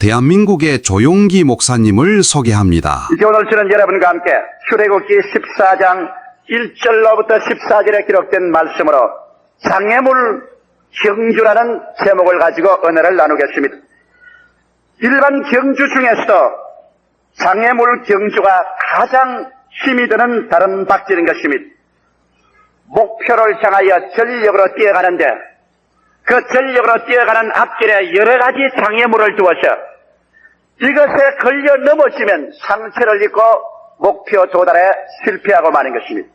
대한민국의 조용기 목사님을 소개합니다. 이제 오늘 저는 여러분과 함께 출애굽기 14장 1절로부터 14절에 기록된 말씀으로 장애물 경주라는 제목을 가지고 은혜를 나누겠습니다. 일반 경주 중에서도 장애물 경주가 가장 힘이 드는 다른 박질인 것입니다. 목표를 향하여 전력으로 뛰어가는데 그 전력으로 뛰어가는 앞길에 여러 가지 장애물을 두어서 이것에 걸려 넘어지면 상처를 입고 목표 도달에 실패하고 마는 것입니다.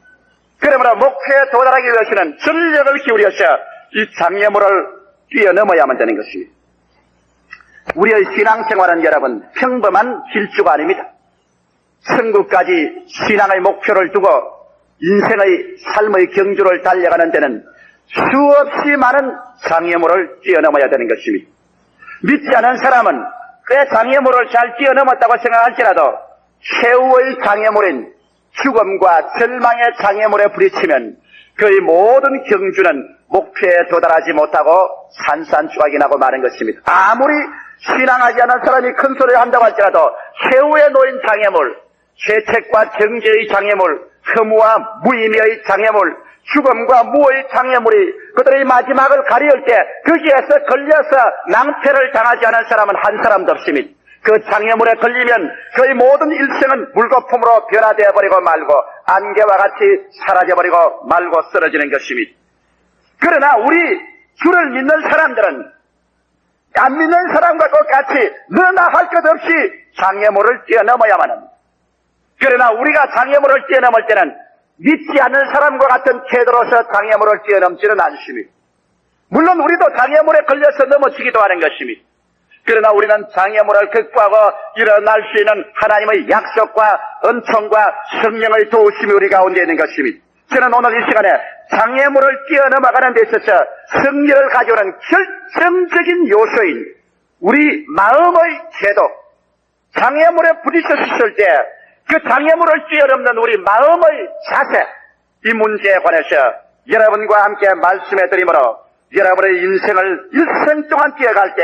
그러므로 목표에 도달하기 위해서는 전력을 기울여서 이 장애물을 뛰어넘어야만 되는 것입니다. 우리의 신앙생활은 여러분 평범한 길주가 아닙니다. 천국까지 신앙의 목표를 두고 인생의 삶의 경주를 달려가는 데는 수없이 많은 장애물을 뛰어넘어야 되는 것입니다. 믿지 않은 사람은 꽤 장애물을 잘 뛰어넘었다고 생각할지라도 최후의 장애물인 죽음과 절망의 장애물에 부딪히면 그의 모든 경주는 목표에 도달하지 못하고 산산조각이 나고 마는 것입니다. 아무리 신앙하지 않은 사람이 큰 소리를 한다고 할지라도 최후에 놓인 장애물, 죄책과 정죄의 장애물, 혐오와 무의미의 장애물, 죽음과 무의 장애물이 그들의 마지막을 가리울 때 거기에서 걸려서 낭패를 당하지 않은 사람은 한 사람도 없습니다. 그 장애물에 걸리면 그의 모든 일생은 물거품으로 변화되어 버리고 말고 안개와 같이 사라져버리고 말고 쓰러지는 것입니다. 그러나 우리 주를 믿는 사람들은 안 믿는 사람과 똑같이 너나 할 것 없이 장애물을 뛰어넘어야만 합니다. 그러나 우리가 장애물을 뛰어넘을 때는 믿지 않는 사람과 같은 태도로서 장애물을 뛰어넘지는 않습니다. 물론 우리도 장애물에 걸려서 넘어지기도 하는 것입니다. 그러나 우리는 장애물을 극복하고 일어날 수 있는 하나님의 약속과 은총과 성령의 도우심이 우리 가운데 있는 것입니다. 저는 오늘 이 시간에 장애물을 뛰어넘어가는 데 있어서 승리를 가져오는 결정적인 요소인 우리 마음의 태도, 장애물에 부딪혔을 때 그 장애물을 뛰어넘는 우리 마음의 자세, 이 문제에 관해서 여러분과 함께 말씀해 드리므로 여러분의 인생을 일생 동안 뛰어갈 때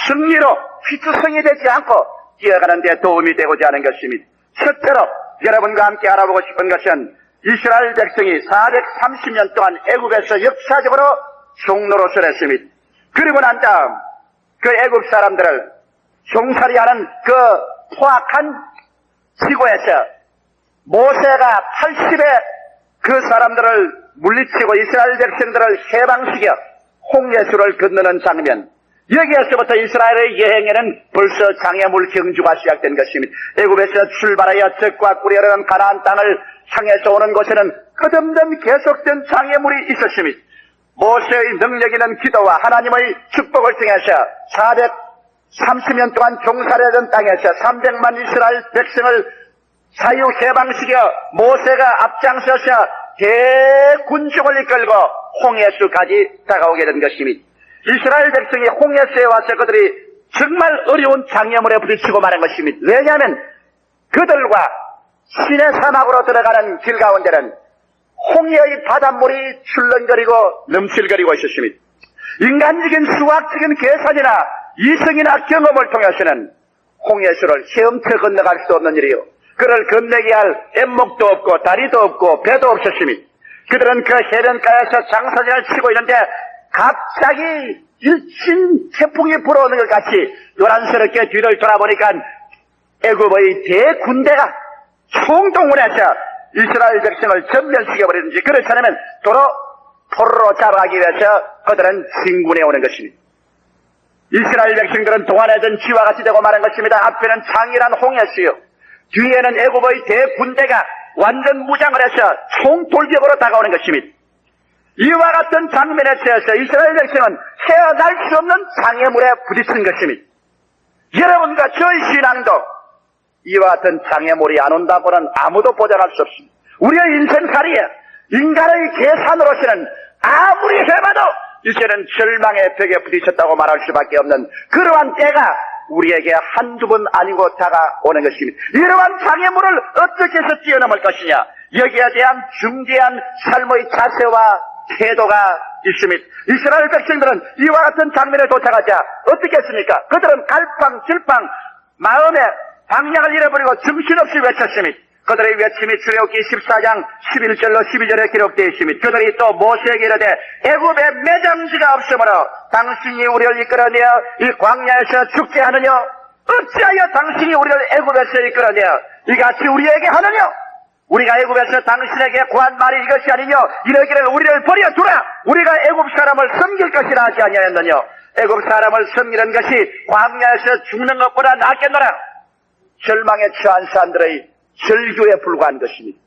승리로 휘투성이 되지 않고 뛰어가는 데 도움이 되고자 하는 것입니다. 첫째로 여러분과 함께 알아보고 싶은 것은 이스라엘 백성이 430년 동안 애굽에서 역사적으로 종노릇을 했습니다. 그리고 난 다음 그 애굽 사람들을 종살이하는 그 포악한 지구에서 모세가 80에 그 사람들을 물리치고 이스라엘 백성들을 해방시켜 홍해수를 건너는 장면, 여기에서부터 이스라엘의 여행에는 벌써 장애물 경주가 시작된 것입니다. 애굽에서 출발하여 적과 꿀이 흐르는 가나안 땅을 향해서 오는 곳에는 끝없는 계속된 장애물이 있었습니다. 모세의 능력 있는 기도와 하나님의 축복을 통해서 430년 동안 종살이하던 땅에서 300만 이스라엘 백성을 자유 해방시켜 모세가 앞장서서 대군중을 이끌고 홍해수까지 다가오게 된 것입니다. 이스라엘 백성이 홍해수에 와서 그들이 정말 어려운 장애물에 부딪히고 마는 것입니다. 왜냐하면 그들과 시내 사막으로 들어가는 길 가운데는 홍해의 바닷물이 출렁거리고 넘실거리고 있었습니다. 인간적인 수학적인 계산이나 이성이나 경험을 통해서는 홍해수를 헤엄쳐 건너갈 수 없는 일이요, 그를 건너게 할 엠목도 없고 다리도 없고 배도 없었습니다. 그들은 그 해변가에서 장사진을 치고 있는데 갑자기 일진 태풍이 불어오는 것 같이 요란스럽게 뒤를 돌아보니까 애굽의 대군대가 총동원 해서 이스라엘 백성을 전면시켜버리든지 그렇지 않으면 도로 포로로 잡아가기 위해서 그들은 진군해 오는 것입니다. 이스라엘 백성들은 동안에던 쥐와 같이 되고 마는 것입니다. 앞에는 창이란 홍해수요, 뒤에는 애굽의 대군대가 완전 무장을 해서 총돌격으로 다가오는 것입니다. 이와 같은 장면에 대해서 이스라엘 백성은 헤어날 수 없는 장애물에 부딪힌 것입니다. 여러분과 저의 신앙도 이와 같은 장애물이 안 온다고는 아무도 보장할 수 없습니다. 우리의 인생살이에 인간의 계산으로서는 아무리 해봐도 이제는 절망의 벽에 부딪혔다고 말할 수밖에 없는 그러한 때가 우리에게 한두 번 아니고 다가오는 것입니다. 이러한 장애물을 어떻게 해서 뛰어넘을 것이냐, 여기에 대한 중대한 삶의 자세와 태도가 있습니다. 이스라엘 백성들은 이와 같은 장면에 도착하자 어떻게 했습니까? 그들은 갈팡질팡 마음에 방향을 잃어버리고 정신없이 외쳤습니다. 그들의 외침이 출애굽기 14장 11절로 12절에 기록되어 있습니다. 그들이 또 모세에게 이르되 애굽에 매장지가 없으므로 당신이 우리를 이끌어내어 이 광야에서 죽게 하느냐? 어찌하여 당신이 우리를 애굽에서 이끌어내어 이같이 우리에게 하느냐? 우리가 애굽에서 당신에게 구한 말이 이것이 아니뇨? 이러기를 우리를 버려두라! 우리가 애굽 사람을 섬길 것이라 하지 아니하였느냐? 애굽 사람을 섬기는 것이 광야에서 죽는 것보다 낫겠노라. 절망에 처한 사람들의 절규에 불과한 것입니다.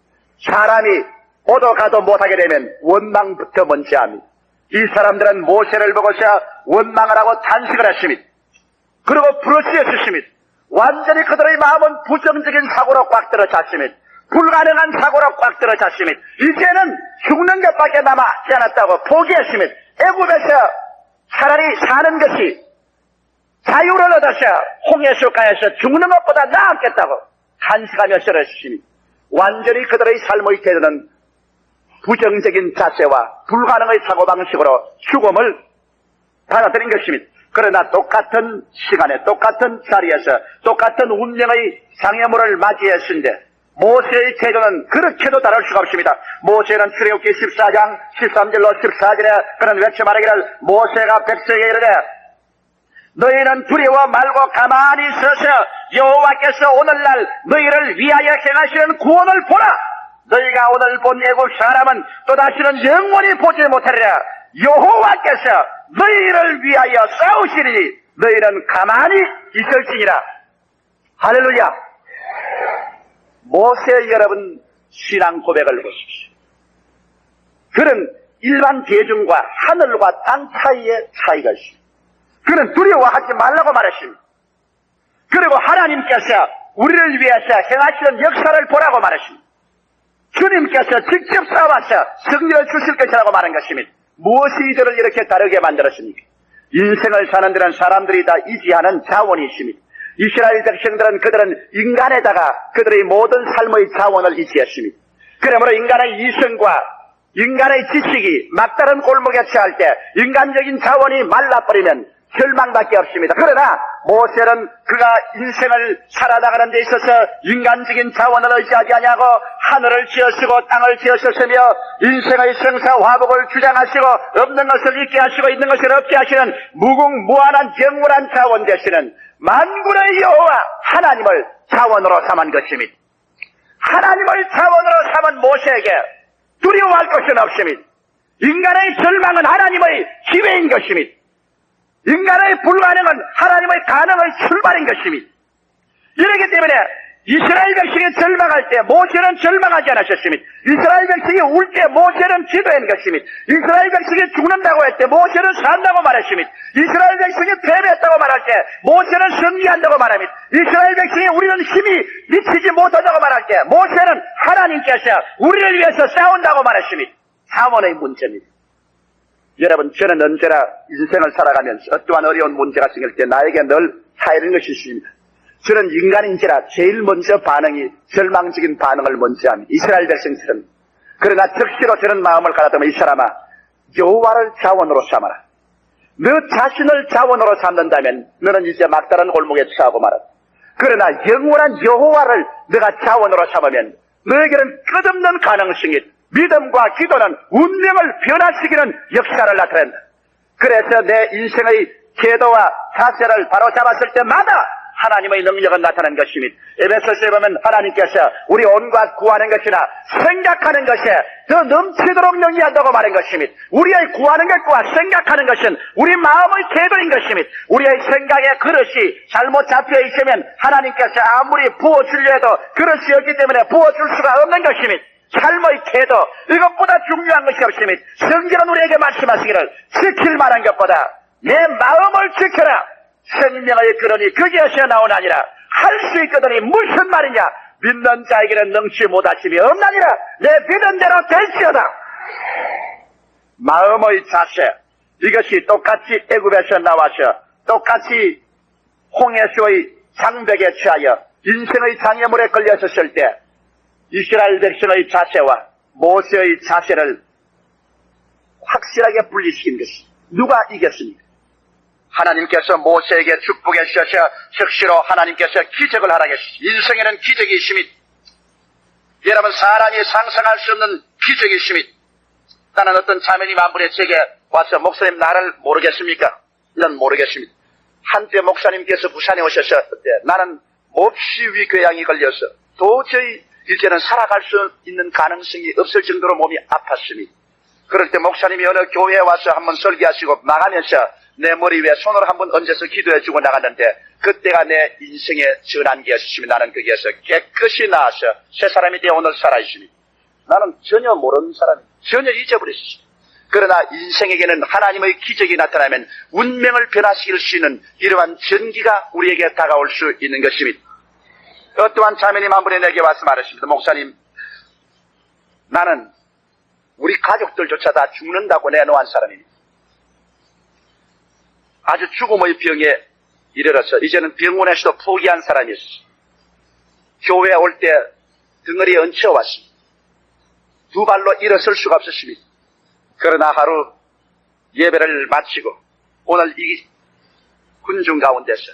사람이 오도 가도 못하게 되면 원망부터 먼저 합니다. 이 사람들은 모세를 보고서 원망을 하고 탄식을 했습니다. 그리고 부르짖었습니다. 완전히 그들의 마음은 부정적인 사고로 꽉 들어찼습니다. 불가능한 사고로 꽉 들어찼습니다. 이제는 죽는 것밖에 남지 않았다고 포기했습니다. 애굽에서 차라리 사는 것이 자유를 얻어서 홍해수가에서 죽는 것보다 나았겠다고 간식하며 쓰러졌습니다. 완전히 그들의 삶의 태도는 부정적인 자세와 불가능의 사고방식으로 죽음을 받아들인 것입니다. 그러나 똑같은 시간에 똑같은 자리에서 똑같은 운명의 장애물을 맞이했는데 모세의 태도는 그렇게도 다를 수가 없습니다. 모세는 출애굽기 14장 13절로 14절에 그런 외쳐 말하기를 모세가 백성에게 이르되 너희는 두려워 말고 가만히 서서 여호와께서 오늘날 너희를 위하여 행하시는 구원을 보라. 너희가 오늘 본 애굽 사람은 또다시는 영원히 보지 못하리라. 여호와께서 너희를 위하여 싸우시리니 너희는 가만히 있을지니라. 할렐루야. 모세 여러분 신앙 고백을 보십시오. 그는 일반 대중과 하늘과 땅 사이의 차이가 있습니다. 그는 두려워하지 말라고 말했습니다. 그리고 하나님께서 우리를 위해서 행하시는 역사를 보라고 말했습니다. 주님께서 직접 싸워서 승리를 주실 것이라고 말한 것입니다. 무엇이 이들을 이렇게 다르게 만들었습니까? 인생을 사는 데는 사람들이 다 의지하는 자원이 있습니다. 이스라엘 백성들은 그들은 인간에다가 그들의 모든 삶의 자원을 의지했습니다. 그러므로 인간의 이성과 인간의 지식이 막다른 골목에 처할 때 인간적인 자원이 말라버리면 절망밖에 없습니다. 그러나 모세는 그가 인생을 살아나가는 데 있어서 인간적인 자원을 의지하지 아니하고 하늘을 지으시고 땅을 지으셨으며 인생의 생사화복을 주장하시고 없는 것을 있게 하시고 있는 것을 없게 하시는 무궁무한한 영원한 자원 되시는 만군의 여호와 하나님을 자원으로 삼은 것입니다. 하나님을 자원으로 삼은 모세에게 두려워할 것은 없습니다. 인간의 절망은 하나님의 기회인 것입니다. 인간의 불가능은 하나님의 가능의 출발인 것입니다. 이렇기 때문에 이스라엘 백성이 절망할 때 모세는 절망하지 않으셨습니다. 이스라엘 백성이 울 때 모세는 기도한 것입니다. 이스라엘 백성이 죽는다고 할 때 모세는 산다고 말했습니다. 이스라엘 백성이 패배했다고 말할 때 모세는 승리한다고 말합니다. 이스라엘 백성이 우리는 힘이 미치지 못하다고 말할 때 모세는 하나님께서 우리를 위해서 싸운다고 말했습니다. 자원의 문제입니다. 여러분, 저는 언제나 인생을 살아가면서 어떠한 어려운 문제가 생길 때 나에게 늘 하이는 것이 있습니다. 저는 인간인지라 제일 먼저 반응이 절망적인 반응을 먼저 합니다. 이스라엘 백성처럼. 그러나 즉시로 저는 마음을 가다듬어 이 사람아 여호와를 자원으로 삼아라. 너 자신을 자원으로 삼는다면 너는 이제 막다른 골목에 처하고 말았다. 그러나 영원한 여호와를 너가 자원으로 삼으면 너에게는 끝없는 가능성이 믿음과 기도는 운명을 변화시키는 역사를 나타낸다. 그래서 내 인생의 태도와 자세를 바로 잡았을 때마다 하나님의 능력은 나타난 것입니다. 에베소서에 보면 하나님께서 우리 온갖 구하는 것이나 생각하는 것에 더 넘치도록 영위한다고 말한 것입니다. 우리의 구하는 것과 생각하는 것은 우리 마음의 태도인 것입니다. 우리의 생각의 그릇이 잘못 잡혀 있으면 하나님께서 아무리 부어주려 해도 그릇이 없기 때문에 부어줄 수가 없는 것입니다. 삶의 태도, 이것보다 중요한 것이 없습니다. 성경은 우리에게 말씀하시기를 지킬 만한 것보다 내 마음을 지켜라. 생명의 근원이 거기에서 나오나니라. 할 수 있거든이 무슨 말이냐. 믿는 자에게는 능치 못하심이 없나니라. 내 믿은 대로 될지어다. 마음의 자세, 이것이 똑같이 애굽에서 나와서 똑같이 홍해수의 장벽에 취하여 인생의 장애물에 걸렸었을 때 이스라엘 백성의 자세와 모세의 자세를 확실하게 분리시킨 것이 누가 이겼습니까? 하나님께서 모세에게 축복해 주셔서 즉시로 하나님께서 기적을 하라 계시죠. 인생에는 기적이 있습니다. 여러분, 사람이 상상할 수 없는 기적이 있습니다. 나는 어떤 자매님 한 분이 제게 와서 목사님 나를 모르겠습니까? 난 모르겠습니다. 한때 목사님께서 부산에 오셔서 그때 나는 몹시 위궤양이 걸려서 도저히 이제는 살아갈 수 있는 가능성이 없을 정도로 몸이 아팠습니다. 그럴 때 목사님이 어느 교회에 와서 한번 설교하시고 나가면서 내 머리 위에 손을 한번 얹어서 기도해주고 나갔는데 그때가 내 인생의 전환기였으면 나는 거기에서 깨끗이 나와서 새 사람이 되어 오늘 살아있습니다. 나는 전혀 모르는 사람입니다. 전혀 잊어버렸습니다. 그러나 인생에게는 하나님의 기적이 나타나면 운명을 변화시킬 수 있는 이러한 전기가 우리에게 다가올 수 있는 것입니다. 어떠한 자매님 한 분이 내게 와서 말했습니다. 목사님, 나는 우리 가족들조차 다 죽는다고 내놓은 사람입니다. 아주 죽음의 병에 이르러서 이제는 병원에서도 포기한 사람이었어요. 교회에 올 때 등허리에 얹혀왔습니다. 두 발로 일어설 수가 없었습니다. 그러나 하루 예배를 마치고 오늘 이 군중 가운데서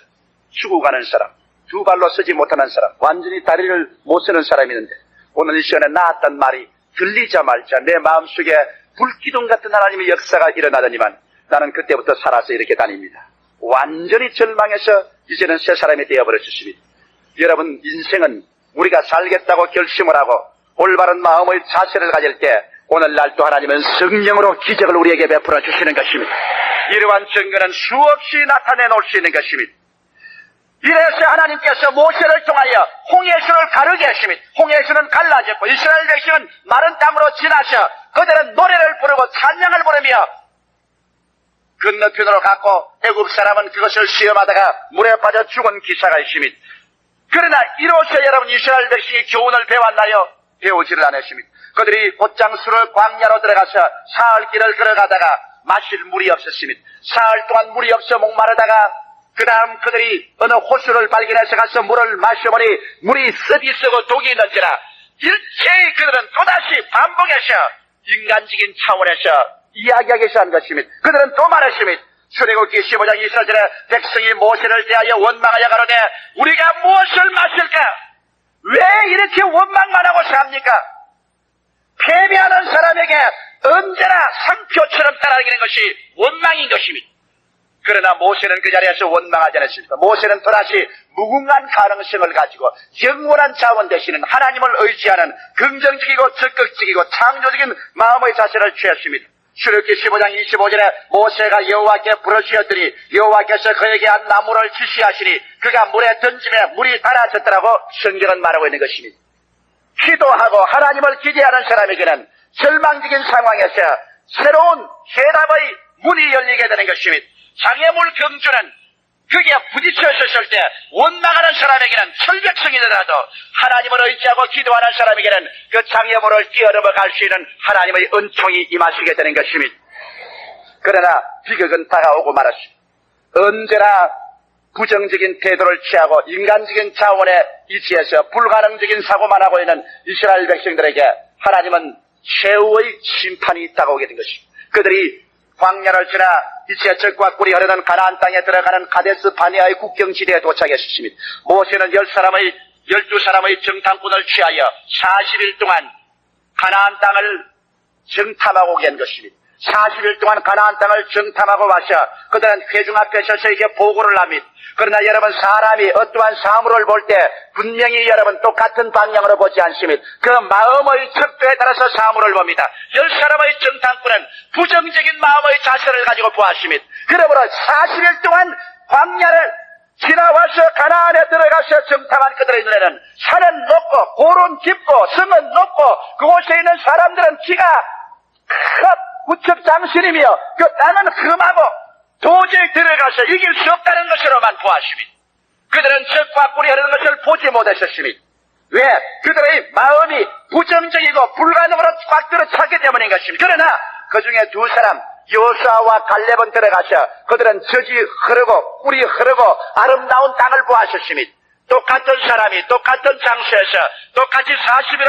죽어가는 사람, 두 발로 서지 못하는 사람, 완전히 다리를 못 쓰는 사람이 있는데 오늘 이 시간에 나았단 말이 들리자마자 내 마음속에 불기둥 같은 하나님의 역사가 일어나더니만 나는 그때부터 살아서 이렇게 다닙니다. 완전히 절망해서 이제는 새 사람이 되어버렸습니다. 여러분, 인생은 우리가 살겠다고 결심을 하고 올바른 마음의 자세를 가질 때 오늘날 또 하나님은 성령으로 기적을 우리에게 베풀어 주시는 것입니다. 이러한 증거는 수없이 나타내 놓을 수 있는 것입니다. 이래서 하나님께서 모세를 통하여 홍해수를 가르게 하십니다. 홍해수는 갈라졌고 이스라엘 백성은 마른 땅으로 지나서 그들은 노래를 부르고 찬양을 부르며 건너편으로 갔고 애굽 사람은 그것을 시험하다가 물에 빠져 죽은 기사가 있습니다. 그러나 이로써 여러분 이스라엘 백성이 교훈을 배웠나요? 배우지를 않았습니다. 그들이 곧장수를 광야로 들어가서 사흘 길을 걸어가다가 마실 물이 없었습니다. 사흘 동안 물이 없어 목마르다가 그 다음 그들이 어느 호수를 발견해서 가서 물을 마셔보니 물이 썩이 썩어 독이 있는지라 일체의 그들은 또다시 반복해서 인간적인 차원에서 이야기하기 시작한 것입니다. 그들은 또 말했습니다. 출애굽기 15장 24절에 백성이 모세를 대하여 원망하여 가로되 우리가 무엇을 마실까? 왜 이렇게 원망만 하고 삽니까? 패배하는 사람에게 언제나 상표처럼 따라다니는 것이 원망인 것입니다. 그러나 모세는 그 자리에서 원망하지 않았습니다. 모세는 또다시 무궁한 가능성을 가지고 영원한 자원 되시는 하나님을 의지하는 긍정적이고 적극적이고 창조적인 마음의 자세를 취했습니다. 출애굽기 15장 25절에 모세가 여호와께 부르짖었더니 여호와께서 그에게 한 나무를 지시하시니 그가 물에 던지며 물이 달아졌더라고 성경은 말하고 있는 것입니다. 기도하고 하나님을 기대하는 사람에게는 절망적인 상황에서 새로운 해답의 문이 열리게 되는 것입니다. 장애물 경주는 그게 부딪혀졌을 때 원망하는 사람에게는 철벽성이더라도 하나님을 의지하고 기도하는 사람에게는 그 장애물을 뛰어넘어갈 수 있는 하나님의 은총이 임하시게 되는 것입니다. 그러나 비극은 다가오고 말았습니다. 언제나 부정적인 태도를 취하고 인간적인 차원에 이치해서 불가능적인 사고만 하고 있는 이스라엘 백성들에게 하나님은 최후의 심판이 다가오게 된 것입니다. 그들이 광야를 지나 이제 적과 꿀이 흐르는 가나안 땅에 들어가는 가데스 바네아의 국경지대에 도착했습니다. 모세는 12사람의 정탐꾼을 취하여 40일 동안 가나안 땅을 정탐하고 오게 한 것입니다. 40일 동안 가나안 땅을 정탐하고 와서 그들은 회중 앞에 서서 이게 보고를 합니다. 그러나 여러분, 사람이 어떠한 사물을 볼 때 분명히 여러분 똑같은 방향으로 보지 않습니다. 그 마음의 척도에 따라서 사물을 봅니다. 10사람의 정탐꾼은 부정적인 마음의 자세를 가지고 보았습니다. 그러므로 40일 동안 광야를 지나와서 가나안에 들어가서 정탐한 그들의 눈에는 산은 높고 고른 깊고 성은 높고 그곳에 있는 사람들은 키가 우측장신이며 그 땅은 험하고 도저히 들어가서 이길 수 없다는 것으로만 보았습니다. 그들은 적과 꿀이 흐르는 것을 보지 못하셨습니다. 왜? 그들의 마음이 부정적이고 불가능으로 꽉 들어찼기 때문인 것입니다. 그러나 그 중에 두 사람 여호수아와 갈렙은 들어가서 그들은 젖이 흐르고 꿀이 흐르고 아름다운 땅을 보았습니다. 똑같은 사람이 똑같은 장소에서 똑같이 40일을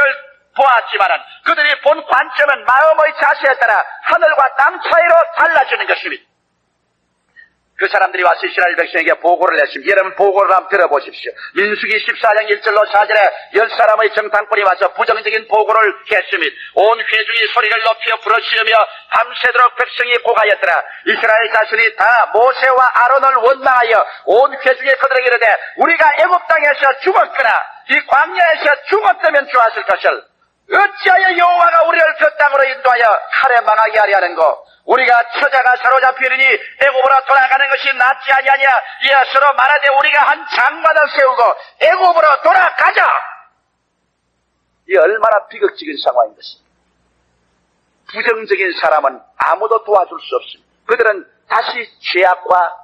보았지만은 그들이 본 관점은 마음의 자세에 따라 하늘과 땅 차이로 달라지는 것입니다. 그 사람들이 와서 이스라엘 백성에게 보고를 했습니다. 여러분 보고를 한번 들어보십시오. 민수기 14장 1절로 4절에 10사람의 정탐꾼이 와서 부정적인 보고를 했습니다. 온 회중이 소리를 높여 부르짖으며 밤새도록 백성이 고하였더라. 이스라엘 자손이 다 모세와 아론을 원망하여 온 회중에 그들에게 이르되 우리가 애굽 땅에서 죽었거나 이 광야에서 죽었다면 좋았을 것을 어찌하여 여호와가 우리를 그 땅으로 인도하여 칼에 망하게 하려 하는고 우리가 처자가 사로잡히리니 애굽으로 돌아가는 것이 낫지 아니하냐. 이에 서로 말하되 우리가 한 장관을 세우고 애굽으로 돌아가자. 이 얼마나 비극적인 상황인 것입니다. 부정적인 사람은 아무도 도와줄 수 없습니다. 그들은 다시 죄악과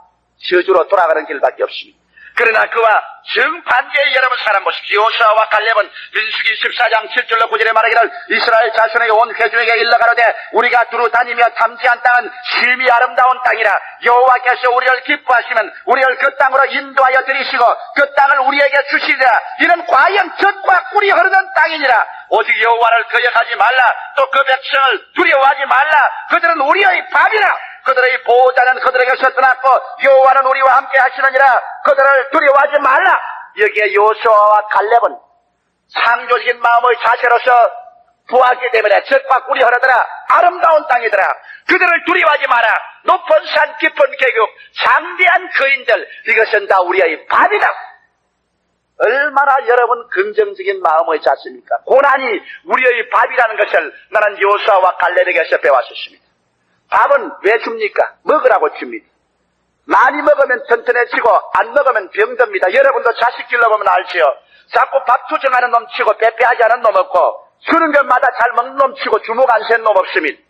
저주로 돌아가는 길밖에 없습니다. 그러나 그와 정반대의 여러분 사람 보십시오. 여호수아와 갈렙은 민수기 14장 7절로 9절에 말하기를 이스라엘 자손에게 온 회중에게 일러가로되 우리가 두루 다니며 탐지한 땅은 심히 아름다운 땅이라. 여호와께서 우리를 기뻐하시면 우리를 그 땅으로 인도하여 들이시고 그 땅을 우리에게 주시리라. 이는 과연 젖과 꿀이 흐르는 땅이니라. 오직 여호와를 거역하지 말라. 또 그 백성을 두려워하지 말라. 그들은 우리의 밥이라. 그들의 보호자는 그들에게서 떠났고 여호와는 우리와 함께 하시느니라. 그들을 두려워하지 말라. 여기에 여호수아와 갈렙은 창조적인 마음의 자세로서 보았기 때문에 젖과 꿀이 흐르더라. 아름다운 땅이더라. 그들을 두려워하지 마라. 높은 산 깊은 계곡 장대한 거인들 이것은 다 우리의 밥이다. 얼마나 여러분 긍정적인 마음의 자세입니까? 고난이 우리의 밥이라는 것을 나는 여호수아와 갈렙에게서 배웠었습니다. 밥은 왜 줍니까? 먹으라고 줍니다. 많이 먹으면 튼튼해지고 안 먹으면 병듭니다. 여러분도 자식 길러보면 알지요. 자꾸 밥 투정하는 놈 치고 빼빼하지 않은 놈 없고 주는 것마다 잘 먹는 놈 치고 주먹 안 센 놈 없습니다.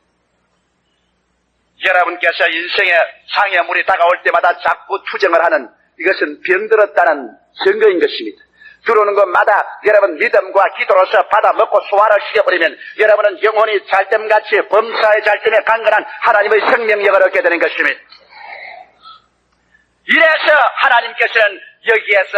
여러분께서 인생에 장애물이 다가올 때마다 자꾸 투정을 하는 이것은 병들었다는 증거인 것입니다. 들어오는 것마다 여러분 믿음과 기도로서 받아 먹고 소화를 시켜버리면 여러분은 영혼이 잘됨같이 범사의 잘됨에 강건한 하나님의 생명력을 얻게 되는 것입니다. 이래서 하나님께서는 여기에서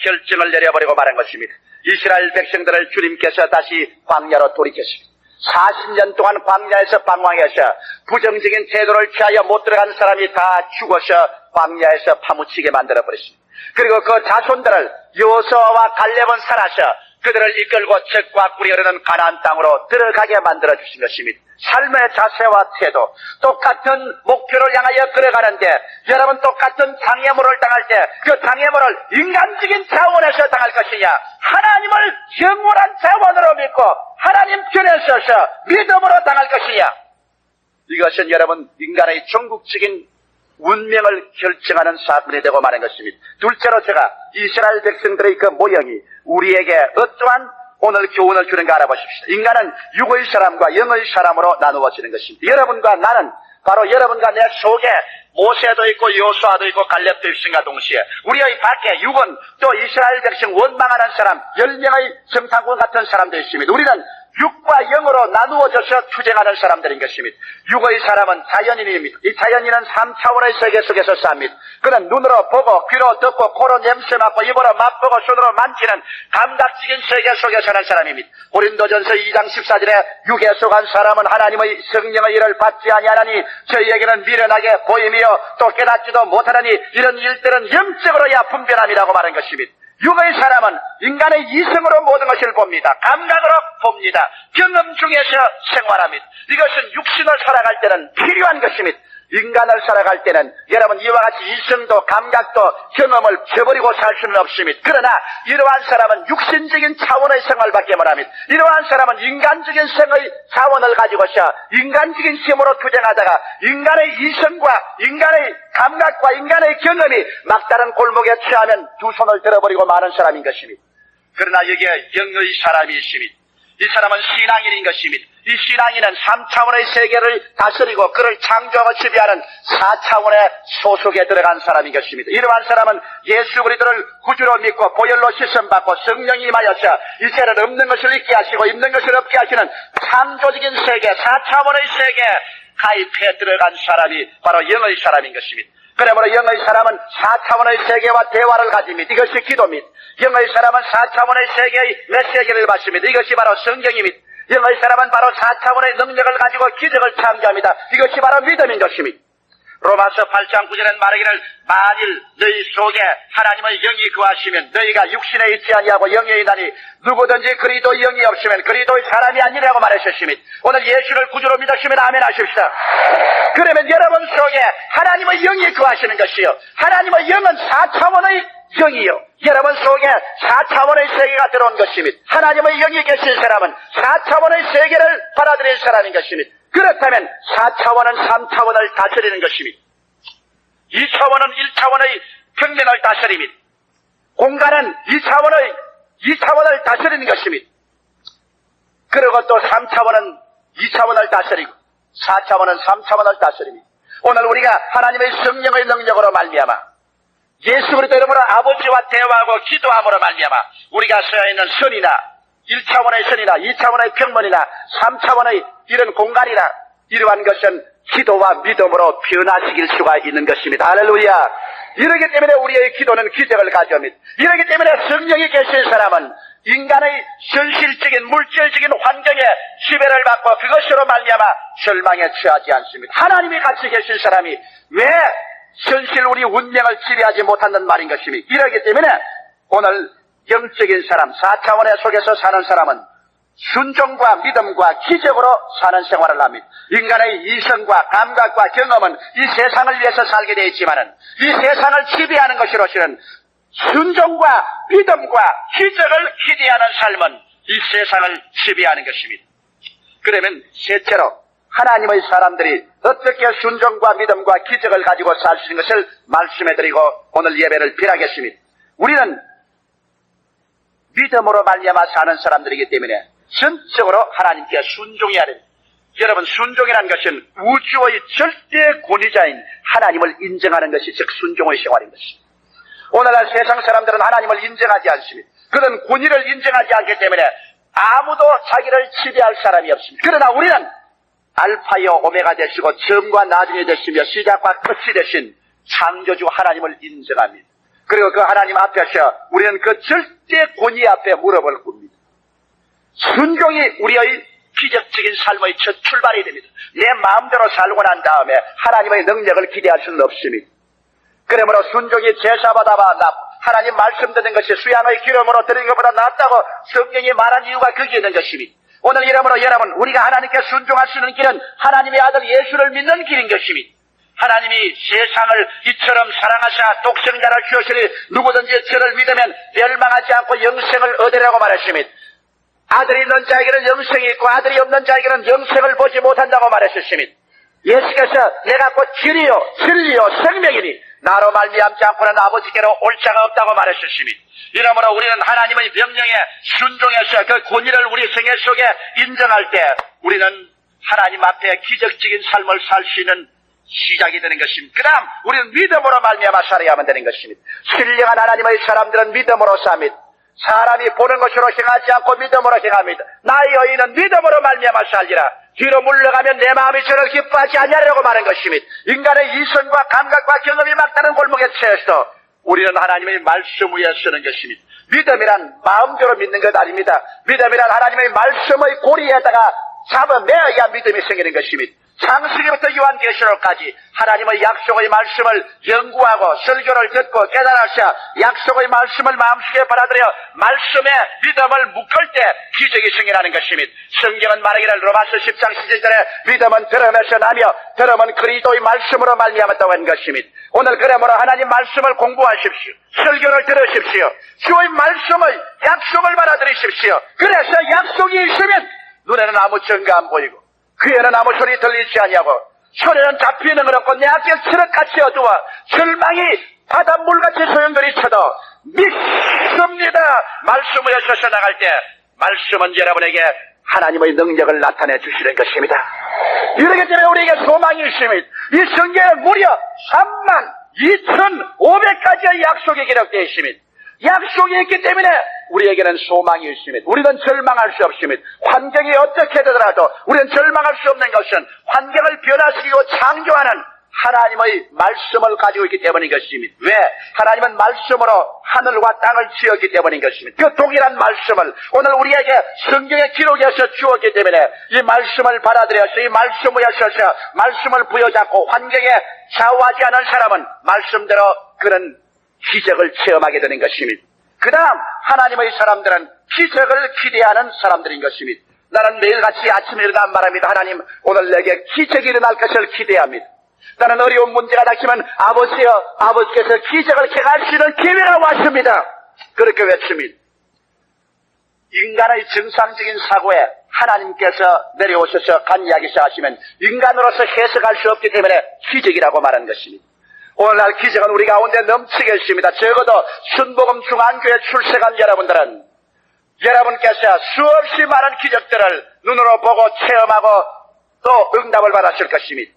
결정을 내려버리고 말한 것입니다. 이스라엘 백성들을 주님께서 다시 광야로 돌이켰습니다. 40년 동안 광야에서 방황해서 부정적인 태도를 취하여 못 들어간 사람이 다 죽어서 광야에서 파묻히게 만들어버렸습니다. 그리고 그 자손들을 여호수아와 갈렙은 살아서 그들을 이끌고 젖과 꿀이 흐르는 가나안 땅으로 들어가게 만들어 주신 것입니다. 삶의 자세와 태도, 똑같은 목표를 향하여 걸어가는데 여러분 똑같은 장애물을 당할 때 그 장애물을 인간적인 차원에서 당할 것이냐, 하나님을 영원한 차원으로 믿고 하나님 편에 서서 믿음으로 당할 것이냐, 이것은 여러분 인간의 전국적인 운명을 결정하는 사건이 되고 마는 것입니다. 둘째로 제가 이스라엘 백성들의 그 모형이 우리에게 어떠한 오늘 교훈을 주는가 알아보십시오. 인간은 육의 사람과 영의 사람으로 나누어지는 것입니다. 여러분과 나는 바로 여러분과 내 속에 모세도 있고 여호수아도 있고 갈렙도 있음과 동시에 우리의 밖에 육은 또 이스라엘 백성 원망하는 사람 10명의 정탐꾼 같은 사람도 있습니다. 우리는 육과 영으로 나누어져서 투쟁하는 사람들인 것입니다. 육의 사람은 자연인입니다. 이 자연인은 3차원의 세계 속에서 삽니다. 그는 눈으로 보고 귀로 듣고 코로 냄새 맡고 입으로 맛보고 손으로 만지는 감각적인 세계 속에 사는 사람입니다. 고린도전서 2장 14절에 육에 속한 사람은 하나님의 성령의 일을 받지 아니하나니 저희에게는 미련하게 보이며 또 깨닫지도 못하느니 이런 일들은 영적으로야 분별함이라고 말한 것입니다. 육의 사람은 인간의 이성으로 모든 것을 봅니다. 감각으로 봅니다. 경험 중에서 생활합니다. 이것은 육신을 살아갈 때는 필요한 것입니다. 인간을 살아갈 때는 여러분 이와 같이 이성도 감각도 경험을 저버리고 살 수는 없습니다. 그러나 이러한 사람은 육신적인 차원의 생활밖에 못합니다. 이러한 사람은 인간적인 생의 차원을 가지고서 인간적인 힘으로 투쟁하다가 인간의 이성과 인간의 감각과 인간의 경험이 막다른 골목에 취하면 두 손을 들어버리고 마는 사람인 것입니다. 그러나 여기에 영의 사람이 있습니다. 이 사람은 신앙인인 것입니다. 이 신앙인은 3차원의 세계를 다스리고 그를 창조하고 지배하는 4차원의 소속에 들어간 사람인 것입니다. 이러한 사람은 예수 그리스도를 구주로 믿고 보혈로 씻음받고 성령이 임하여서 이제는 없는 것을 있게 하시고 있는 것을 없게 하시는 창조적인 세계, 4차원의 세계에 가입해 들어간 사람이 바로 영의 사람인 것입니다. 그러므로 영의 사람은 4차원의 세계와 대화를 가집니다. 이것이 기도입니다. 영의 사람은 4차원의 세계의 메시지를 받습니다. 이것이 바로 성경입니다. 영의 사람은 바로 4차원의 능력을 가지고 기적을 창조합니다. 이것이 바로 믿음인 것입니다. 로마서 8장 9절엔 말하기를 만일 너희 속에 하나님의 영이 거하시면 너희가 육신에 있지 아니하고 영에 있나니 누구든지 그리스도 영이 없으면 그리스도의 사람이 아니라고 말하셨습니다. 오늘 예수를 구주로 믿으시면 아멘 하십시다. 그러면 여러분 속에 하나님의 영이 거하시는 것이요, 하나님의 영은 4차원의 영이요, 여러분 속에 4차원의 세계가 들어온 것입니다. 하나님의 영이 계신 사람은 4차원의 세계를 받아들인 사람인 것입니다. 그렇다면 4차원은 3차원을 다스리는 것입니다. 2차원은 1차원의 평면을 다스립니다. 공간은 2차원을 다스리는 것입니다. 그리고 또 3차원은 2차원을 다스리고 4차원은 3차원을 다스립니다. 오늘 우리가 하나님의 성령의 능력으로 말미암아 예수 그리스도 이름으로 아버지와 대화하고 기도함으로 말미암아 우리가 써야 있는 선이나 1차원의 선이나 2차원의 평면이나 3차원의 이런 공간이나 이러한 것은 기도와 믿음으로 변화시킬 수가 있는 것입니다. 할렐루야. 이러기 때문에 우리의 기도는 기적을 가져옵니다. 이러기 때문에 성령이 계신 사람은 인간의 현실적인 물질적인 환경에 지배를 받고 그것으로 말미암아 절망에 처하지 않습니다. 하나님이 같이 계신 사람이 왜 현실 우리 운명을 지배하지 못한다는 말인 것입니다. 이러기 때문에 오늘 영적인 사람, 4차원의 속에서 사는 사람은 순종과 믿음과 기적으로 사는 생활을 합니다. 인간의 이성과 감각과 경험은 이 세상을 위해서 살게 되어 있지만은 이 세상을 지배하는 것으로서는 순종과 믿음과 기적을 기대하는 삶은 이 세상을 지배하는 것입니다. 그러면 셋째로 하나님의 사람들이 어떻게 순종과 믿음과 기적을 가지고 살 수 있는 것을 말씀해드리고 오늘 예배를 빌하겠습니다. 우리는 믿음으로 말미암아 사는 사람들이기 때문에 전적으로 하나님께 순종해야 됩니다. 여러분, 순종이라는 것은 우주의 절대 권위자인 하나님을 인정하는 것이 즉 순종의 생활인 것입니다. 오늘날 세상 사람들은 하나님을 인정하지 않습니다. 그런 권위를 인정하지 않기 때문에 아무도 자기를 지배할 사람이 없습니다. 그러나 우리는 알파요 오메가 되시고 처음과 나중에 되시며 시작과 끝이 되신 창조주 하나님을 인정합니다. 그리고 그 하나님 앞에서 우리는 그 절대 권위 앞에 무릎을 꿇습니다. 순종이 우리의 기적적인 삶의 첫 출발이 됩니다. 내 마음대로 살고 난 다음에 하나님의 능력을 기대할 수는 없습니다. 그러므로 순종이 제사받아봐 하나님 말씀 듣는 것이 수양의 기름으로 드리는 것보다 낫다고 성경이 말한 이유가 거기에 있는 것입니다. 오늘 이러므로 여러분, 우리가 하나님께 순종할 수 있는 길은 하나님의 아들 예수를 믿는 길인 것입니다. 하나님이 세상을 이처럼 사랑하사 독생자를 주시니 누구든지 저를 믿으면 멸망하지 않고 영생을 얻으라고 말했습니다. 아들이 있는 자에게는 영생이 있고 아들이 없는 자에게는 영생을 보지 못한다고 말했습니다. 예수께서 내가 곧 길이요 진리요 생명이니 나로 말미암지 않고는 아버지께로 올 자가 없다고 말했습니다. 이러므로 우리는 하나님의 명령에 순종해서 그 권위를 우리 생애 속에 인정할 때 우리는 하나님 앞에 기적적인 삶을 살 수 있는 시작이 되는 것입니다. 그 다음 우리는 믿음으로 말미암아 살아야만 되는 것입니다. 신령한 하나님의 사람들은 믿음으로 삽니다. 사람이 보는 것으로 행하지 않고 믿음으로 행합니다. 나의 의인은 믿음으로 말미암아 살리라. 뒤로 물러가면 내 마음이 저를 기뻐하지 아니하려고 말한 것입니다. 인간의 이성과 감각과 경험이 막다른 골목에 처해서 우리는 하나님의 말씀 위에 서는 것입니다. 믿음이란 마음대로 믿는 것 아닙니다. 믿음이란 하나님의 말씀의 고리에다가 잡아매야 믿음이 생기는 것입니다. 창세기부터 요한계시록까지 하나님의 약속의 말씀을 연구하고 설교를 듣고 깨달아서 약속의 말씀을 마음속에 받아들여 말씀에 믿음을 묶을 때 기적이 생기라는 것입니다. 성경은 말하기를 로마서 10장 11절에 믿음은 들음에서 나며 들음은 그리스도의 말씀으로 말미암았다고 한 것입니다. 오늘 그러므로 하나님 말씀을 공부하십시오. 설교를 들으십시오. 주의 말씀의 약속을 받아들이십시오. 그래서 약속이 있으면 눈에는 아무 증거 안 보이고 귀에는 아무 소리 들리지 아니하고 손에는 잡히는 것 없고 내 앞에 트럭같이 어두워 절망이 바닷물같이 소용돌이쳐도 믿습니다. 말씀 위에 서서 나갈 때 말씀은 여러분에게 하나님의 능력을 나타내 주시는 것입니다. 이렇기 때문에 우리에게 소망이 있습니다. 이 성경에 무려 32,500가지의 약속이 기록되어 있습니다. 약속이 있기 때문에 우리에게는 소망이 있습니다. 우리는 절망할 수 없습니다. 환경이 어떻게 되더라도 우리는 절망할 수 없는 것은 환경을 변화시키고 창조하는 하나님의 말씀을 가지고 있기 때문인 것입니다. 왜? 하나님은 말씀으로 하늘과 땅을 지었기 때문인 것입니다. 그 동일한 말씀을 오늘 우리에게 성경의 기록에서 주었기 때문에 이 말씀을 받아들여서 이 말씀 위에 서서 말씀을 부여잡고 환경에 좌우하지 않은 사람은 말씀대로 그런 기적을 체험하게 되는 것입니다. 그 다음 하나님의 사람들은 기적을 기대하는 사람들인 것입니다. 나는 매일같이 아침에 일어나 말합니다. 하나님, 오늘 내게 기적이 일어날 것을 기대합니다. 나는 어려운 문제가 닥치면 아버지께서 기적을 행할 수 있는 기회가 왔습니다. 그렇게 외칩니다. 인간의 정상적인 사고에 하나님께서 내려오셔서 간 이야기 시작하시면 인간으로서 해석할 수 없기 때문에 기적이라고 말하는 것입니다. 오늘날 기적은 우리 가운데 넘치게 있습니다. 적어도 순복음 중앙교회 출석한 여러분들은 여러분께서 수없이 많은 기적들을 눈으로 보고 체험하고 또 응답을 받았을 것입니다.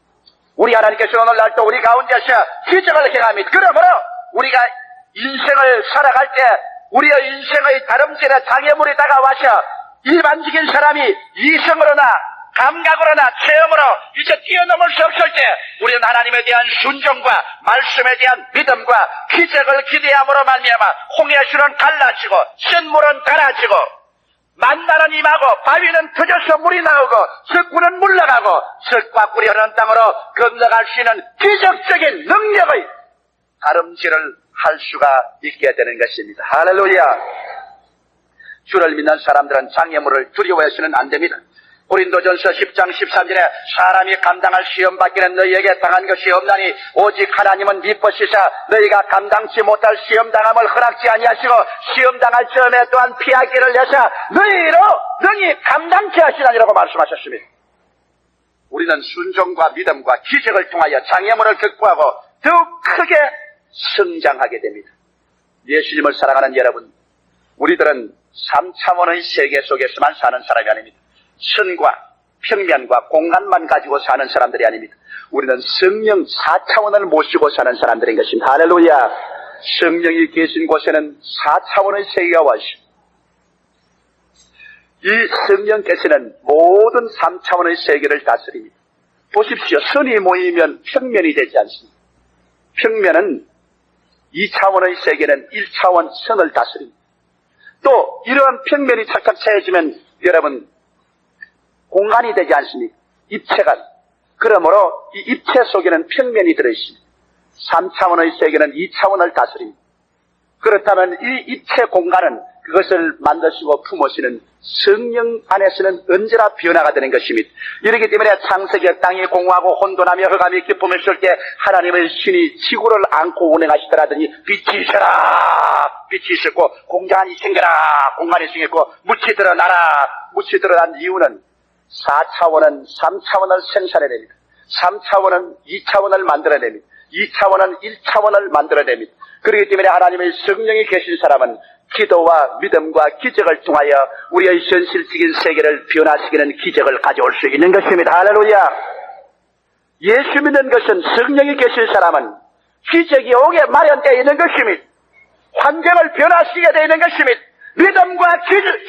우리 하나님께서 오늘날 또 우리 가운데서 기적을 행합니다. 그러므로 우리가 인생을 살아갈 때 우리의 인생의 다름질에 장애물이 다가와서 일반적인 사람이 이성으로나 감각으로나 체험으로 이제 뛰어넘을 수 없을 때 우리는 하나님에 대한 순종과 말씀에 대한 믿음과 기적을 기대함으로 말미암아 홍해수는 갈라지고 쇳물은 갈아지고 만나는 임하고 바위는 터져서 물이 나오고 석구는 물러가고 석과 꿀이 흐르는 땅으로 건너갈 수 있는 기적적인 능력의 다름질을 할 수가 있게 되는 것입니다. 할렐루야. 주를 믿는 사람들은 장애물을 두려워해서는 안 됩니다. 고린도전서 10장 13절에 사람이 감당할 시험 받기는 너희에게 당한 것이 없나니 오직 하나님은 미쁘시사 너희가 감당치 못할 시험 당함을 허락지 아니하시고 시험 당할 점에 또한 피하기를 내사 너희로 능히 감당치 하시나니라고 말씀하셨습니다. 우리는 순종과 믿음과 기적을 통하여 장애물을 극복하고 더욱 크게 성장하게 됩니다. 예수님을 사랑하는 여러분, 우리들은 3차원의 세계 속에서만 사는 사람이 아닙니다. 선과 평면과 공간만 가지고 사는 사람들이 아닙니다. 우리는 성령 4차원을 모시고 사는 사람들인 것입니다. 할렐루야. 성령이 계신 곳에는 4차원의 세계가 와 있습니다. 이 성령께서는 모든 3차원의 세계를 다스립니다. 보십시오. 선이 모이면 평면이 되지 않습니다. 평면은 2차원의 세계는 1차원 선을 다스립니다. 또 이러한 평면이 착착 채워지면 여러분 공간이 되지 않습니까? 입체가. 그러므로 이 입체 속에는 평면이 들어있습니다. 3차원의 세계는 2차원을 다스립니다. 그렇다면 이 입체 공간은 그것을 만드시고 품으시는 성령 안에서는 언제나 변화가 되는 것입니다. 이렇기 때문에 창세기에 땅이 공허하고 혼돈하며 흑암이 기쁨을 쏠 때 하나님의 신이 지구를 안고 운행하시더라더니 빛이 있어라. 빛이 있었고 공간이 생겨라. 공간이 생겼고 묻히 드러나라. 묻히 드러난 이유는 4차원은 3차원을 생산해냅니다. 3차원은 2차원을 만들어냅니다. 2차원은 1차원을 만들어냅니다. 그렇기 때문에 하나님의 성령이 계신 사람은 기도와 믿음과 기적을 통하여 우리의 현실적인 세계를 변화시키는 기적을 가져올 수 있는 것입니다. 할렐루야. 예수 믿는 것은 성령이 계신 사람은 기적이 오게 마련되어 있는 것입니다. 환경을 변화시키게 되어 있는 것입니다. 믿음과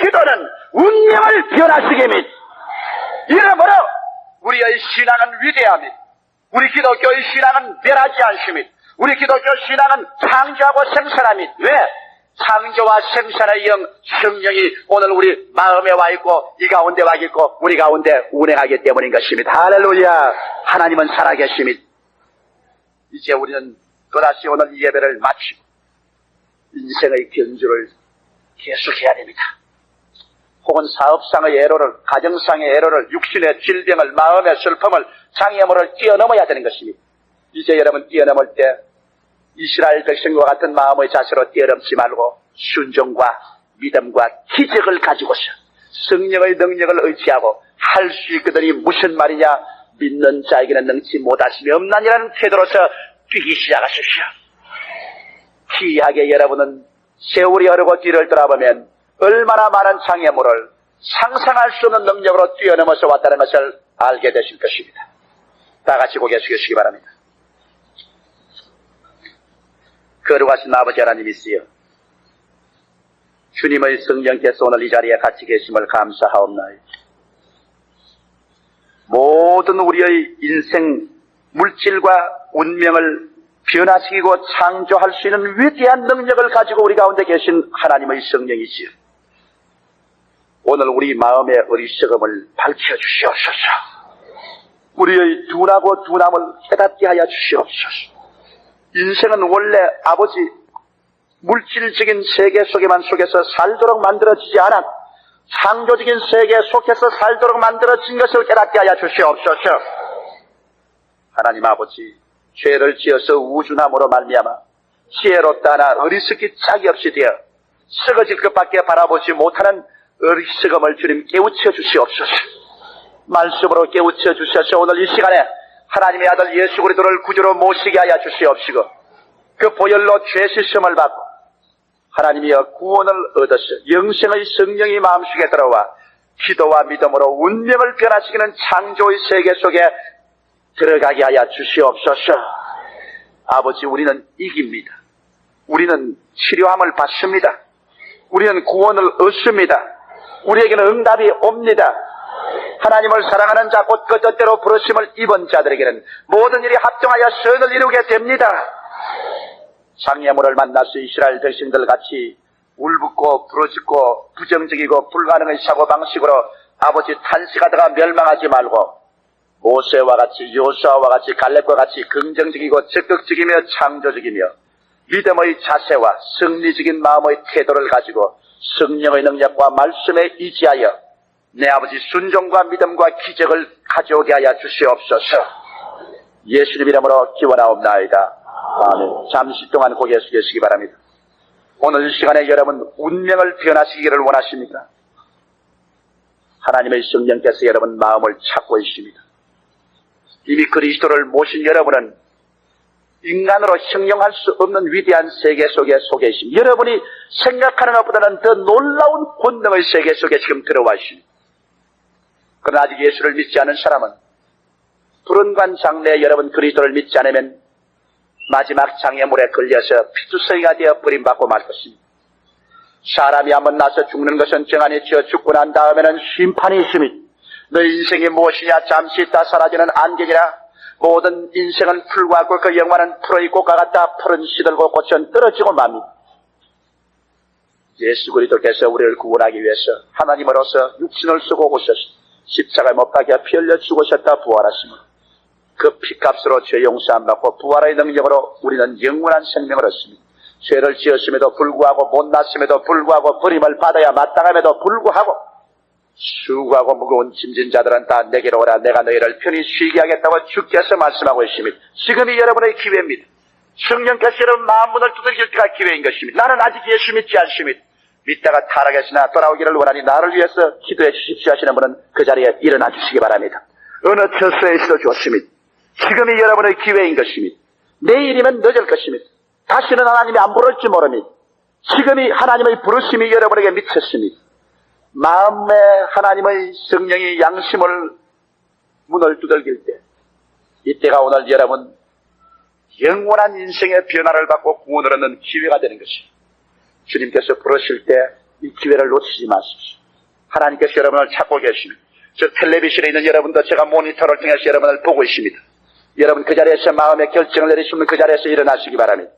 기도는 운명을 변화시킵니다. 이러므로 우리의 신앙은 위대합니다. 우리 기독교의 신앙은 멸하지 않습니다. 우리 기독교 신앙은 창조하고 생산합니다. 왜? 창조와 생산의 영 성령이 오늘 우리 마음에 와 있고 이 가운데 와 있고 우리 가운데 운행하기 때문인 것입니다. 할렐루야. 하나님은 살아계십니다. 이제 우리는 또다시 오늘 이 예배를 마치고 인생의 경주를 계속해야 됩니다. 혹은 사업상의 애로를, 가정상의 애로를, 육신의 질병을, 마음의 슬픔을, 장애물을 뛰어넘어야 되는 것입니다. 이제 여러분 뛰어넘을 때 이스라엘 백성과 같은 마음의 자세로 뛰어넘지 말고 순종과 믿음과 기적을 가지고서 성령의 능력을 의지하고 할 수 있거든이 무슨 말이냐? 믿는 자에게는 능치 못하심이 없나니라는 태도로서 뛰기 시작하십시오. 기이하게 여러분은 세월이 흐르고 뒤를 돌아보면 얼마나 많은 장애물을 상상할 수 없는 능력으로 뛰어넘어서 왔다는 것을 알게 되실 것입니다. 다 같이 고개 숙이시기 바랍니다. 거룩하신 아버지 하나님이시여, 주님의 성령께서 오늘 이 자리에 같이 계심을 감사하옵나이다. 모든 우리의 인생 물질과 운명을 변화시키고 창조할 수 있는 위대한 능력을 가지고 우리 가운데 계신 하나님의 성령이지요. 오늘 우리 마음의 어리석음을 밝혀주시옵소서. 우리의 둔하고 둔함을 깨닫게 하여 주시옵소서. 인생은 원래 아버지 물질적인 세계 속에서 살도록 만들어지지 않아 창조적인 세계 속에서 살도록 만들어진 것을 깨닫게 하여 주시옵소서. 하나님 아버지, 죄를 지어서 우준함으로 말미암아 지혜롭다 하나 어리석기 짝이 없이 되어 썩어질 것밖에 바라보지 못하는 어리석음을 주님 깨우쳐 주시옵소서. 말씀으로 깨우쳐 주셔서 오늘 이 시간에 하나님의 아들 예수 그리스도를 구주로 모시게 하여 주시옵시고 그 보혈로 죄 씻음을 받고 하나님이여 구원을 얻어서 영생의 성령이 마음속에 들어와 기도와 믿음으로 운명을 변화시키는 창조의 세계 속에 들어가게 하여 주시옵소서. 아버지, 우리는 이깁니다. 우리는 치료함을 받습니다. 우리는 구원을 얻습니다. 우리에게는 응답이 옵니다. 하나님을 사랑하는 자 곧 그 뜻대로 부르심을 입은 자들에게는 모든 일이 합정하여 선을 이루게 됩니다. 장애물을 만나서 이스라엘 백성들 같이 울붓고 부러지고 부정적이고 불가능한 사고방식으로 아버지 탄식하다가 멸망하지 말고 모세와 같이 요수아와 같이 갈렙과 같이 긍정적이고 적극적이며 창조적이며 믿음의 자세와 승리적인 마음의 태도를 가지고 성령의 능력과 말씀에 의지하여 내 아버지 순종과 믿음과 기적을 가져오게 하여 주시옵소서. 예수님 이름으로 기원하옵나이다. 아멘. 잠시 동안 고개 숙이시기 바랍니다. 오늘 이 시간에 여러분 운명을 변화시키기를 원하십니까? 하나님의 성령께서 여러분 마음을 찾고 있습니다. 이미 그리스도를 모신 여러분은 인간으로 형용할 수 없는 위대한 세계 속에 속해 있습니다. 여러분이 생각하는 것보다는 더 놀라운 권능의 세계 속에 지금 들어와 있습니다. 그러나 아직 예수를 믿지 않은 사람은 불운관 장래에 여러분 그리스도를 믿지 않으면 마지막 장애물에 걸려서 피투성이가 되어 버림받고 말 것입니다. 사람이 한번 나서 죽는 것은 정한이 지어 죽고 난 다음에는 심판이 있습니다. 너희 인생이 무엇이냐? 잠시 있다 사라지는 안개니라. 모든 인생은 풀과 같고 그 영화는 풀의 꽃과 같다. 풀은 시들고 꽃은 떨어지고 맙니다. 예수 그리스도께서 우리를 구원하기 위해서 하나님으로서 육신을 쓰고 오셨습니다. 십자가에 못 박혀 피 흘려 죽으셨다 부활하시며 그 피값으로 죄 용서함 받고 부활의 능력으로 우리는 영원한 생명을 얻습니다. 죄를 지었음에도 불구하고 못났음에도 불구하고 버림을 받아야 마땅함에도 불구하고 수고하고 무거운 짐진 자들은 다 내게로 오라. 내가 너희를 편히 쉬게 하겠다고 주께서 말씀하고 있습니다. 지금이 여러분의 기회입니다. 성령께서 여러분 마음문을 두들길 때가 기회인 것입니다. 나는 아직 예수 믿지 않습니다. 믿다가 타락했으나 돌아오기를 원하니 나를 위해서 기도해 주십시오 하시는 분은 그 자리에 일어나 주시기 바랍니다. 어느 처소에 있어 좋습니다. 지금이 여러분의 기회인 것입니다. 내일이면 늦을 것입니다. 다시는 하나님이 안 부를지 모릅니다. 지금이 하나님의 부르심이 여러분에게 미쳤습니다. 마음에 하나님의 성령이 양심을 문을 두들길 때 이때가 오늘 여러분 영원한 인생의 변화를 받고 구원을 얻는 기회가 되는 것입니다. 주님께서 부르실 때 이 기회를 놓치지 마십시오. 하나님께서 여러분을 찾고 계십니다. 저 텔레비전에 있는 여러분도 제가 모니터를 통해서 여러분을 보고 있습니다. 여러분 그 자리에서 마음의 결정을 내리시면 그 자리에서 일어나시기 바랍니다.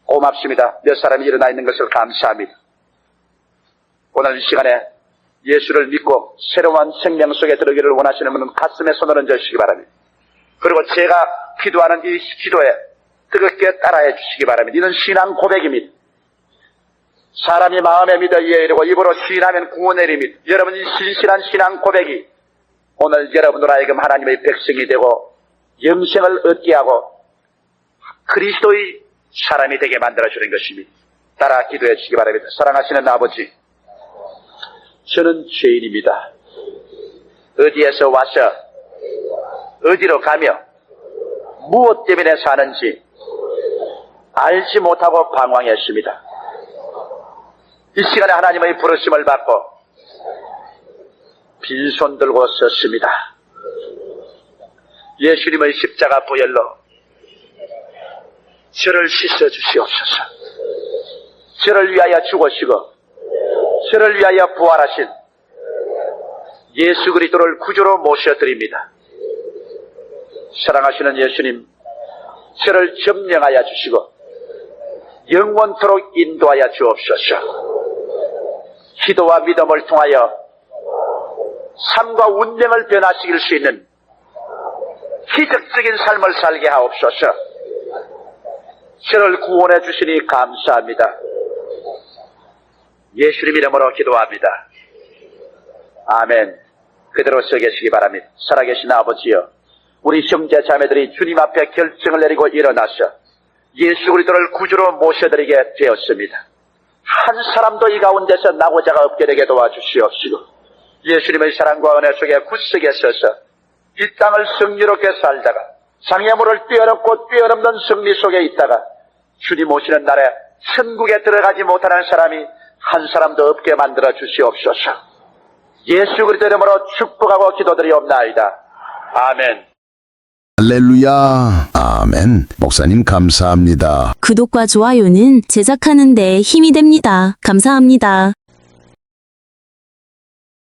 고맙습니다. 몇 사람이 일어나 있는 것을 감사합니다. 오늘 이 시간에 예수를 믿고 새로운 생명 속에 들어오기를 원하시는 분은 가슴에 손을 얹으시기 바랍니다. 그리고 제가 기도하는 이 기도에 뜨겁게 따라해 주시기 바랍니다. 이는 신앙 고백입니다. 사람이 마음에 믿어 이에 이르고 입으로 시인하면 구원에 이릅니다. 여러분 이 신실한 신앙 고백이 오늘 여러분들 하여금 하나님의 백성이 되고 영생을 얻게 하고 그리스도의 사람이 되게 만들어주는 것입니다. 따라 기도해 주시기 바랍니다. 사랑하시는 아버지, 저는 죄인입니다. 어디에서 와서 어디로 가며 무엇 때문에 사는지 알지 못하고 방황했습니다. 이 시간에 하나님의 부르심을 받고 빈손 들고 섰습니다. 예수님의 십자가 보혈로 저를 씻어 주시옵소서. 저를 위하여 죽으시고 저를 위하여 부활하신 예수 그리스도를 구주로 모셔드립니다. 사랑하시는 예수님, 저를 점령하여 주시고 영원토록 인도하여 주옵소서. 기도와 믿음을 통하여 삶과 운명을 변화시킬 수 있는 기적적인 삶을 살게 하옵소서. 저를 구원해 주시니 감사합니다. 예수님 이름으로 기도합니다. 아멘. 그대로 서 계시기 바랍니다. 살아계신 아버지여, 우리 형제 자매들이 주님 앞에 결정을 내리고 일어나서 예수 그리스도를 구주로 모셔드리게 되었습니다. 한 사람도 이 가운데서 나고자가 없게 되게 도와주시옵시고, 예수님의 사랑과 은혜 속에 굳세게 서서 이 땅을 승리롭게 살다가 장애물을 뛰어넘고 뛰어넘는 승리 속에 있다가 주님 오시는 날에 천국에 들어가지 못하는 사람이 한 사람도 없게 만들어 주시옵소서. 예수 그리스도 이름으로 축복하고 기도드리옵나이다. 아멘. 할렐루야. 아멘. 목사님 감사합니다. 구독과 좋아요는 제작하는 데 힘이 됩니다. 감사합니다.